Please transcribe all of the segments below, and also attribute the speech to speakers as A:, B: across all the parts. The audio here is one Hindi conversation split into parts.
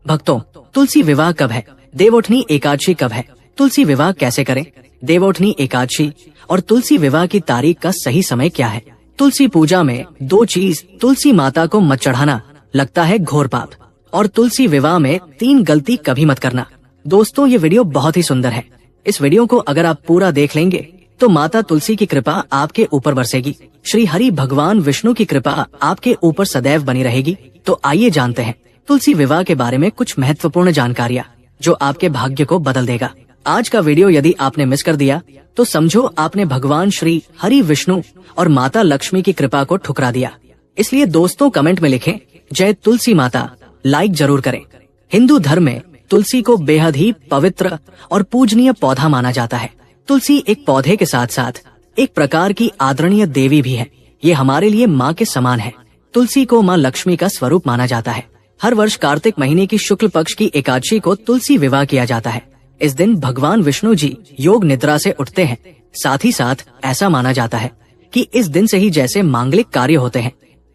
A: भक्तों, तुलसी विवाह कब है? देवउठनी एकादशी कब है? तुलसी विवाह कैसे करें? देवउठनी एकादशी और तुलसी विवाह की तारीख का सही समय क्या है? तुलसी पूजा में दो चीज तुलसी माता को मत चढ़ाना, लगता है घोर पाप। और तुलसी विवाह में 3 गलती कभी मत करना। दोस्तों, ये वीडियो बहुत ही सुंदर है। इस वीडियो को अगर आप पूरा देख लेंगे तो माता तुलसी की कृपा आपके ऊपर बरसेगी। श्री हरि भगवान विष्णु की कृपा आपके ऊपर सदैव बनी रहेगी। तो आइए जानते हैं तुलसी विवाह के बारे में कुछ महत्वपूर्ण जानकारियाँ जो आपके भाग्य को बदल देगा। आज का वीडियो यदि आपने मिस कर दिया तो समझो आपने भगवान श्री हरि विष्णु और माता लक्ष्मी की कृपा को ठुकरा दिया। इसलिए दोस्तों, कमेंट में लिखें जय तुलसी माता, लाइक जरूर करें। हिंदू धर्म में तुलसी को बेहद ही पवित्र और पूजनीय पौधा माना जाता है। तुलसी एक पौधे के साथ साथ एक प्रकार की आदरणीय देवी भी है। ये हमारे लिए माँ के समान है। तुलसी को माँ लक्ष्मी का स्वरूप माना जाता है। हर वर्ष कार्तिक महीने की शुक्ल पक्ष की एकादशी को तुलसी विवाह किया जाता है। इस दिन भगवान विष्णु जी योग निद्रा से उठते हैं। साथ ही साथ ऐसा माना जाता है कि इस दिन से ही जैसे मांगलिक कार्य होते हैं,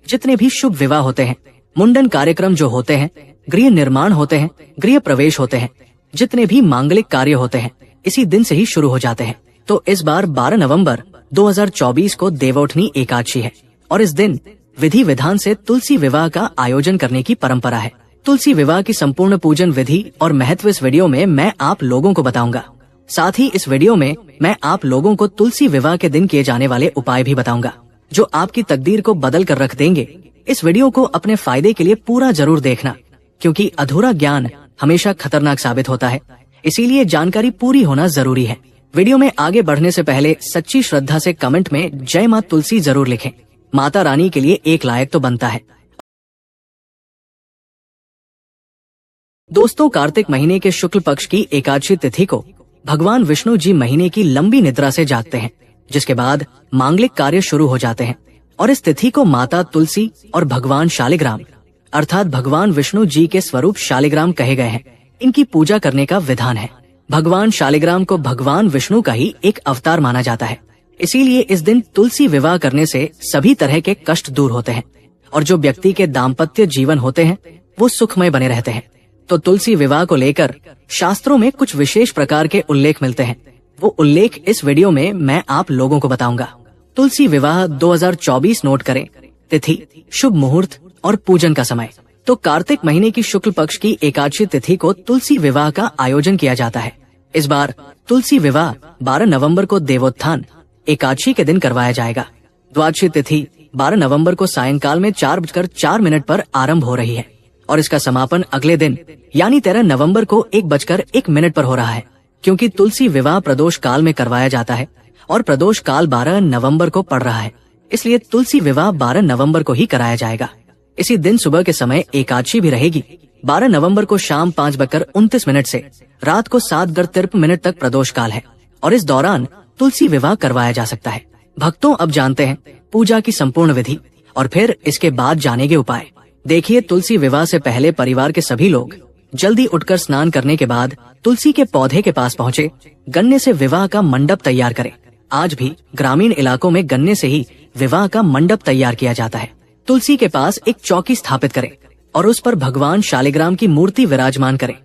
A: जितने भी शुभ विवाह होते हैं, मुंडन कार्यक्रम जो होते हैं, गृह निर्माण होते हैं, गृह प्रवेश होते हैं, जितने भी मांगलिक कार्य होते हैं, इसी दिन से ही शुरू हो जाते हैं। तो इस बार 12 नवंबर 2024 को देवउठनी एकादशी है और इस दिन विधि विधान से तुलसी विवाह का आयोजन करने की परंपरा है। तुलसी विवाह की संपूर्ण पूजन विधि और महत्व इस वीडियो में मैं आप लोगों को बताऊंगा। साथ ही इस वीडियो में मैं आप लोगों को तुलसी विवाह के दिन किए जाने वाले उपाय भी बताऊंगा जो आपकी तकदीर को बदल कर रख देंगे। इस वीडियो को अपने फायदे के लिए पूरा जरूर देखना, क्योंकि अधूरा ज्ञान हमेशा खतरनाक साबित होता है। इसीलिए जानकारी पूरी होना जरूरी है। वीडियो में आगे बढ़ने से पहले सच्ची श्रद्धा से कमेंट में जय माँ तुलसी जरूर लिखें। माता रानी के लिए एक लायक तो बनता है। दोस्तों, कार्तिक महीने के शुक्ल पक्ष की एकादशी तिथि को भगवान विष्णु जी महीने की लंबी निद्रा से जागते हैं, जिसके बाद मांगलिक कार्य शुरू हो जाते हैं। और इस तिथि को माता तुलसी और भगवान शालिग्राम अर्थात भगवान विष्णु जी के स्वरूप शालिग्राम कहे गए हैं, इनकी पूजा करने का विधान है। भगवान शालिग्राम को भगवान विष्णु का ही एक अवतार माना जाता है। इसीलिए इस दिन तुलसी विवाह करने से सभी तरह के कष्ट दूर होते हैं और जो व्यक्ति के दाम्पत्य जीवन होते हैं वो सुखमय बने रहते हैं। तो तुलसी विवाह को लेकर शास्त्रों में कुछ विशेष प्रकार के उल्लेख मिलते हैं। वो उल्लेख इस वीडियो में मैं आप लोगों को बताऊंगा। तुलसी विवाह 2024 नोट करें। तिथि, शुभ मुहूर्त और पूजन का समय। तो कार्तिक महीने की शुक्ल पक्ष की एकादशी तिथि को तुलसी विवाह का आयोजन किया जाता है। इस बार तुलसी विवाह 12 नवंबर को देवोत्थान एकादशी के दिन करवाया जाएगा। द्वादशी तिथि 12 नवंबर को सायंकाल में 4:04 पर आरंभ हो रही है और इसका समापन अगले दिन यानी 13 नवंबर को 1:01 पर हो रहा है। क्योंकि तुलसी विवाह प्रदोष काल में करवाया जाता है और प्रदोष काल 12 नवंबर को पड़ रहा है, इसलिए तुलसी विवाह 12 नवंबर को ही कराया जाएगा। इसी दिन सुबह के समय एकादशी भी रहेगी। 12 नवंबर को शाम 5:29 से रात को 7:53 तक प्रदोष काल है और इस दौरान तुलसी विवाह करवाया जा सकता है। भक्तों, अब जानते हैं पूजा की संपूर्ण विधि और फिर इसके बाद जानेंगे उपाय। देखिए, तुलसी विवाह से पहले परिवार के सभी लोग जल्दी उठकर स्नान करने के बाद तुलसी के पौधे के पास पहुँचे गन्ने से विवाह का मंडप तैयार करें। आज भी ग्रामीण इलाकों में गन्ने से ही विवाह का मंडप तैयार किया जाता है। तुलसी के पास एक चौकी स्थापित करें और उस पर भगवान शालिग्राम की मूर्ति विराजमान करें।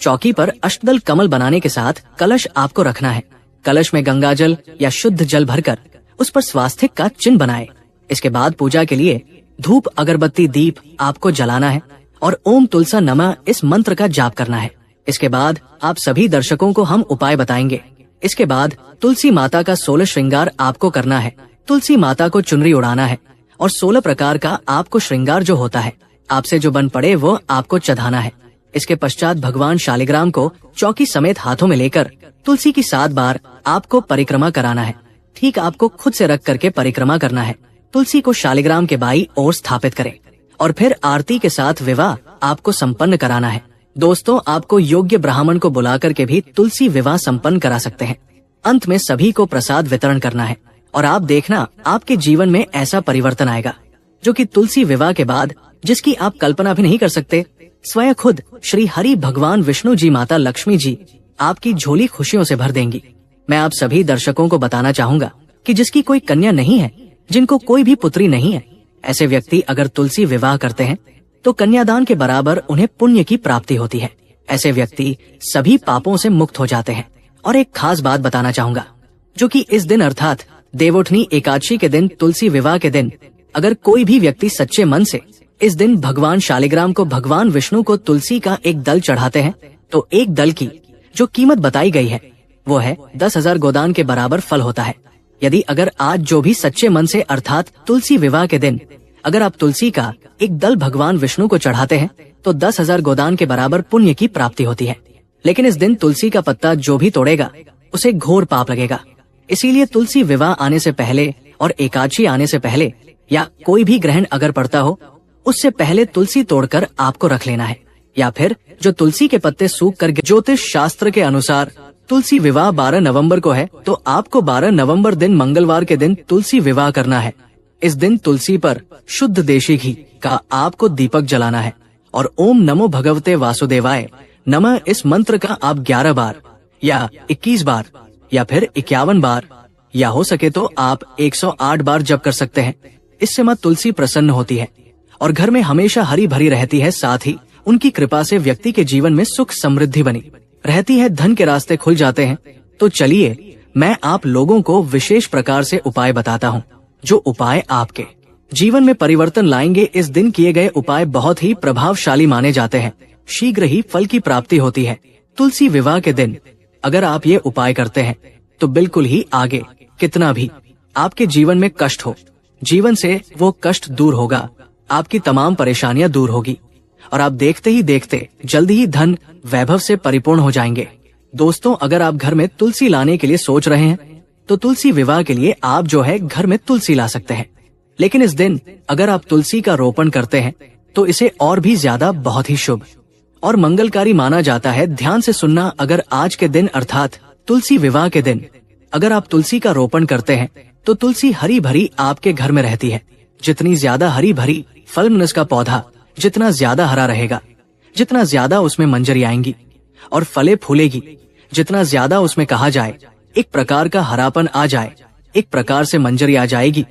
A: चौकी पर अष्टदल कमल बनाने के साथ कलश आपको रखना है। कलश में गंगा जल या शुद्ध जल भरकर उस पर स्वास्तिक का चिन्ह बनाएं। इसके बाद पूजा के लिए धूप, अगरबत्ती, दीप आपको जलाना है और ओम तुलसा नमः इस मंत्र का जाप करना है। इसके बाद आप सभी दर्शकों को हम उपाय बताएंगे। इसके बाद तुलसी माता का 16 श्रृंगार आपको करना है। तुलसी माता को चुनरी उड़ाना है और 16 प्रकार का आपको श्रृंगार जो होता है आपसे जो बन पड़े वो आपको चढ़ाना है। इसके पश्चात भगवान शालिग्राम को चौकी समेत हाथों में लेकर तुलसी की 7 बार आपको परिक्रमा कराना है। ठीक आपको खुद से रख करके परिक्रमा करना है। तुलसी को शालिग्राम के बाईं ओर स्थापित करें और फिर आरती के साथ विवाह आपको संपन्न कराना है। दोस्तों, आपको योग्य ब्राह्मण को बुलाकर के भी तुलसी विवाह संपन्न करा सकते हैं। अंत में सभी को प्रसाद वितरण करना है और आप देखना आपके जीवन में ऐसा परिवर्तन आएगा जो कि तुलसी विवाह के बाद जिसकी आप कल्पना भी नहीं कर सकते। स्वयं खुद श्री हरि भगवान विष्णु जी, माता लक्ष्मी जी आपकी झोली खुशियों से भर देंगी। मैं आप सभी दर्शकों को बताना चाहूंगा कि जिसकी कोई कन्या नहीं है, जिनको कोई भी पुत्री नहीं है, ऐसे व्यक्ति अगर तुलसी विवाह करते हैं तो कन्यादान के बराबर उन्हें पुण्य की प्राप्ति होती है। ऐसे व्यक्ति सभी पापों से मुक्त हो जाते हैं। और एक खास बात बताना चाहूंगा, जो कि इस दिन अर्थात देवोठनी एकादशी के दिन, तुलसी विवाह के दिन, अगर कोई भी व्यक्ति सच्चे मन से इस दिन भगवान शालिग्राम को, भगवान विष्णु को तुलसी का एक दल चढ़ाते हैं, तो एक दल की जो कीमत बताई गई है वो है 10,000 गोदान के बराबर फल होता है। यदि अगर आज जो भी सच्चे मन से अर्थात तुलसी विवाह के दिन अगर आप तुलसी का एक दल भगवान विष्णु को चढ़ाते हैं तो 10,000 गोदान के बराबर पुण्य की प्राप्ति होती है। लेकिन इस दिन तुलसी का पत्ता जो भी तोड़ेगा उसे घोर पाप लगेगा। इसीलिए तुलसी विवाह आने से पहले और एकादशी आने से पहले या कोई भी ग्रहण अगर पड़ता हो उससे पहले तुलसी तोड़कर आपको रख लेना है। या फिर जो तुलसी के पत्ते सूख कर, ज्योतिष शास्त्र के अनुसार तुलसी विवाह 12 नवंबर को है तो आपको 12 नवंबर दिन मंगलवार के दिन तुलसी विवाह करना है। इस दिन तुलसी पर शुद्ध देशी घी का आपको दीपक जलाना है और ओम नमो भगवते वासुदेवाय नमः इस मंत्र का आप 11 बार या 21 बार या फिर 51 बार या हो सके तो आप 108 बार जप कर सकते हैं। इससे मां तुलसी प्रसन्न होती है और घर में हमेशा हरी भरी रहती है। साथ ही उनकी कृपा से व्यक्ति के जीवन में सुख समृद्धि बनी रहती है, धन के रास्ते खुल जाते हैं। तो चलिए मैं आप लोगों को विशेष प्रकार से उपाय बताता हूँ, जो उपाय आपके जीवन में परिवर्तन लाएंगे। इस दिन किए गए उपाय बहुत ही प्रभावशाली माने जाते हैं, शीघ्र ही फल की प्राप्ति होती है। तुलसी विवाह के दिन अगर आप ये उपाय करते हैं तो बिल्कुल ही आगे कितना भी आपके जीवन में कष्ट हो, जीवन से वो कष्ट दूर होगा, आपकी तमाम परेशानियां दूर होगी और आप देखते ही देखते जल्दी ही धन वैभव से परिपूर्ण हो जाएंगे। दोस्तों, अगर आप घर में तुलसी लाने के लिए सोच रहे हैं तो तुलसी विवाह के लिए आप जो है घर में तुलसी ला सकते हैं। लेकिन इस दिन अगर आप तुलसी का रोपण करते हैं तो इसे और भी ज्यादा बहुत ही शुभ और मंगलकारी माना जाता है। ध्यान से सुनना, अगर आज के दिन अर्थात तुलसी विवाह के दिन अगर आप तुलसी का रोपण करते हैं तो तुलसी हरी भरी आपके घर में रहती है। जितनी ज्यादा हरी भरी फलमनस का पौधा जितना ज्यादा हरा रहेगा, जितना ज्यादा उसमें मंजरी आएंगी और फले फूलेगी, जितना ज्यादा उसमें कहा जाए एक प्रकार का हरापन आ जाए, एक प्रकार से मंजरी आ जाएगी,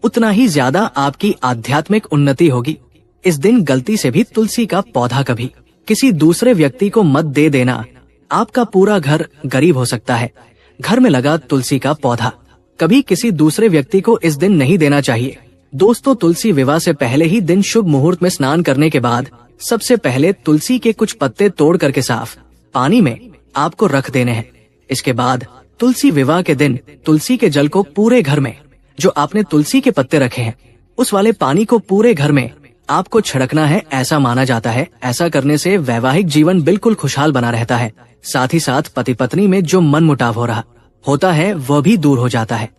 A: उतना ही ज्यादा आपकी आध्यात्मिक उन्नति होगी। इस दिन गलती से भी तुलसी का पौधा कभी किसी दूसरे व्यक्ति को मत दे देना, आपका पूरा घर गरीब हो सकता है। घर में लगा तुलसी का पौधा कभी किसी दूसरे व्यक्ति को इस दिन नहीं देना चाहिए। दोस्तों, तुलसी विवाह से पहले ही दिन शुभ मुहूर्त में स्नान करने के बाद सबसे पहले तुलसी के कुछ पत्ते तोड़ करके साफ पानी में आपको रख देने हैं। इसके बाद तुलसी विवाह के दिन तुलसी के जल को पूरे घर में, जो आपने तुलसी के पत्ते रखे हैं उस वाले पानी को पूरे घर में आपको छिड़कना है। ऐसा माना जाता है, ऐसा करने से वैवाहिक जीवन बिल्कुल खुशहाल बना रहता है। साथ ही साथ पति पत्नी में जो मन मुटाव हो रहा होता है वह भी दूर हो जाता है।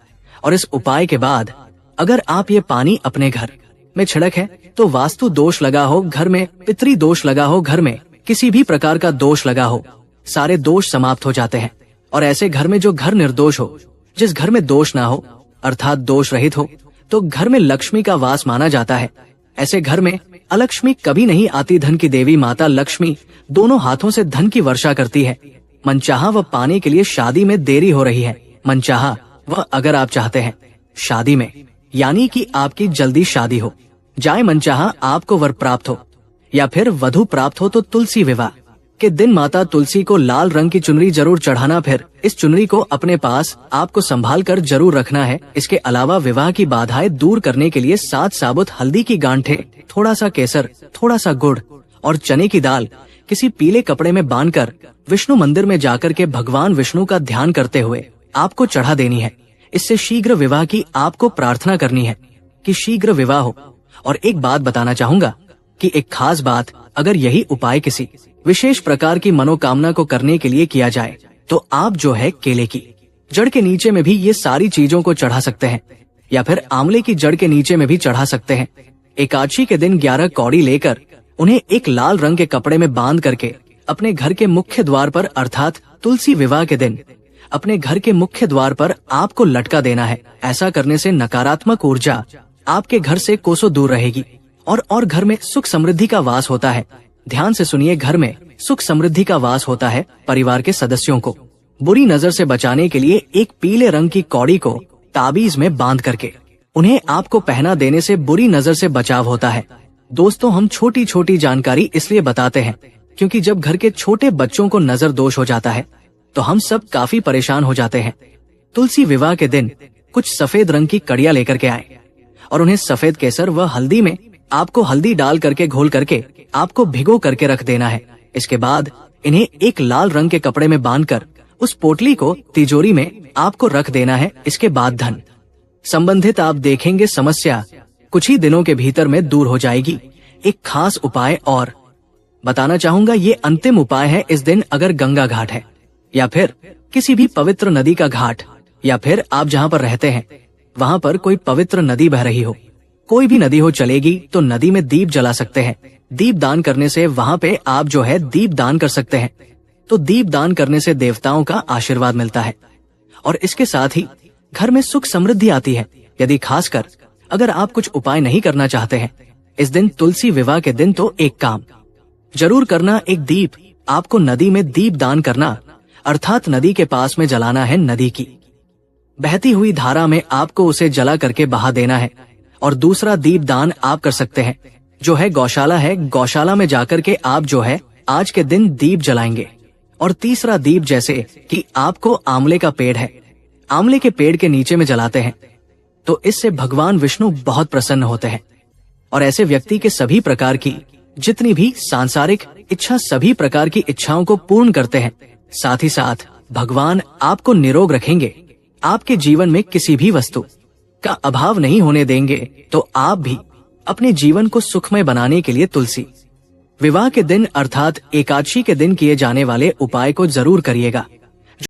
A: और इस उपाय के बाद अगर आप ये पानी अपने घर में छिड़क है तो वास्तु दोष लगा हो घर में, पितृ दोष लगा हो घर में, किसी भी प्रकार का दोष लगा हो, सारे दोष समाप्त हो जाते हैं। और ऐसे घर में जो घर निर्दोष हो, जिस घर में दोष ना हो अर्थात दोष रहित हो, तो घर में लक्ष्मी का वास माना जाता है। ऐसे घर में अलक्ष्मी कभी नहीं आती। धन की देवी माता लक्ष्मी दोनों हाथों से धन की वर्षा करती है। मनचाहा वह पाने के लिए शादी में देरी हो रही है, मनचाहा वह अगर आप चाहते हैं शादी में, यानी कि आपकी जल्दी शादी हो जाए, मनचाहा आपको वर प्राप्त हो या फिर वधु प्राप्त हो, तो तुलसी विवाह के दिन माता तुलसी को लाल रंग की चुनरी जरूर चढ़ाना। फिर इस चुनरी को अपने पास आपको संभाल कर जरूर रखना है। इसके अलावा विवाह की बाधाएं दूर करने के लिए 7 साबुत हल्दी की गांठें, थोड़ा सा केसर, थोड़ा सा गुड़ और चने की दाल किसी पीले कपड़े में बांधकर विष्णु मंदिर में जाकर के भगवान विष्णु का ध्यान करते हुए आपको चढ़ा देनी है। इससे शीघ्र विवाह की आपको प्रार्थना करनी है कि शीघ्र विवाह हो। और एक बात बताना चाहूंगा कि एक खास बात, अगर यही उपाय किसी विशेष प्रकार की मनोकामना को करने के लिए किया जाए तो आप जो है केले की जड़ के नीचे में भी ये सारी चीजों को चढ़ा सकते हैं या फिर आंवले की जड़ के नीचे में भी चढ़ा सकते हैं। एकादशी के दिन 11 कौड़ी लेकर उन्हें एक लाल रंग के कपड़े में बांध करके अपने घर के मुख्य द्वार पर अर्थात तुलसी विवाह के दिन अपने घर के मुख्य द्वार पर आपको लटका देना है। ऐसा करने से नकारात्मक ऊर्जा आपके घर से कोसों दूर रहेगी और घर में सुख समृद्धि का वास होता है। ध्यान से सुनिए, घर में सुख समृद्धि का वास होता है। परिवार के सदस्यों को बुरी नजर से बचाने के लिए एक पीले रंग की कौड़ी को ताबीज में बांध करके उन्हें आपको पहना देने से बुरी नजर से बचाव होता है। दोस्तों, हम छोटी छोटी जानकारी इसलिए बताते हैं क्योंकि जब घर के छोटे बच्चों को नजर दोष हो जाता है तो हम सब काफी परेशान हो जाते हैं। तुलसी विवाह के दिन कुछ सफेद रंग की कड़ियां लेकर के आए और उन्हें सफेद केसर व हल्दी में आपको हल्दी डाल करके घोल करके आपको भिगो करके रख देना है। इसके बाद इन्हें एक लाल रंग के कपड़े में बांधकर उस पोटली को तिजोरी में आपको रख देना है। इसके बाद धन संबंधित आप देखेंगे समस्या कुछ ही दिनों के भीतर में दूर हो जाएगी। एक खास उपाय और बताना चाहूंगा, ये अंतिम उपाय है। इस दिन अगर गंगा घाट है या फिर किसी भी पवित्र नदी का घाट या फिर आप जहाँ पर रहते हैं वहाँ पर कोई पवित्र नदी बह रही हो, कोई भी नदी हो चलेगी, तो नदी में दीप जला सकते हैं। दीप दान करने से वहाँ पे आप जो है दीप दान कर सकते हैं। तो दीप दान करने से देवताओं का आशीर्वाद मिलता है और इसके साथ ही घर में सुख समृद्धि आती है। यदि खासकर अगर आप कुछ उपाय नहीं करना चाहते हैं इस दिन तुलसी विवाह के दिन, तो एक काम जरूर करना, एक दीप आपको नदी में दीप दान करना, अर्थात नदी के पास में जलाना है। नदी की बहती हुई धारा में आपको उसे जला करके बहा देना है। और दूसरा दीप दान आप कर सकते हैं जो है गौशाला है, गौशाला में जाकर के आप जो है आज के दिन दीप जलाएंगे। और तीसरा दीप जैसे कि आपको आंवले का पेड़ है, आंवले के पेड़ के नीचे में जलाते हैं तो इससे भगवान विष्णु बहुत प्रसन्न होते हैं और ऐसे व्यक्ति के सभी प्रकार की जितनी भी सांसारिक इच्छा, सभी प्रकार की इच्छाओं को पूर्ण करते हैं। साथ ही साथ भगवान आपको निरोग रखेंगे, आपके जीवन में किसी भी वस्तु का अभाव नहीं होने देंगे। तो आप भी अपने जीवन को सुखमय बनाने के लिए तुलसी विवाह के दिन अर्थात एकादशी के दिन किए जाने वाले उपाय को जरूर करिएगा।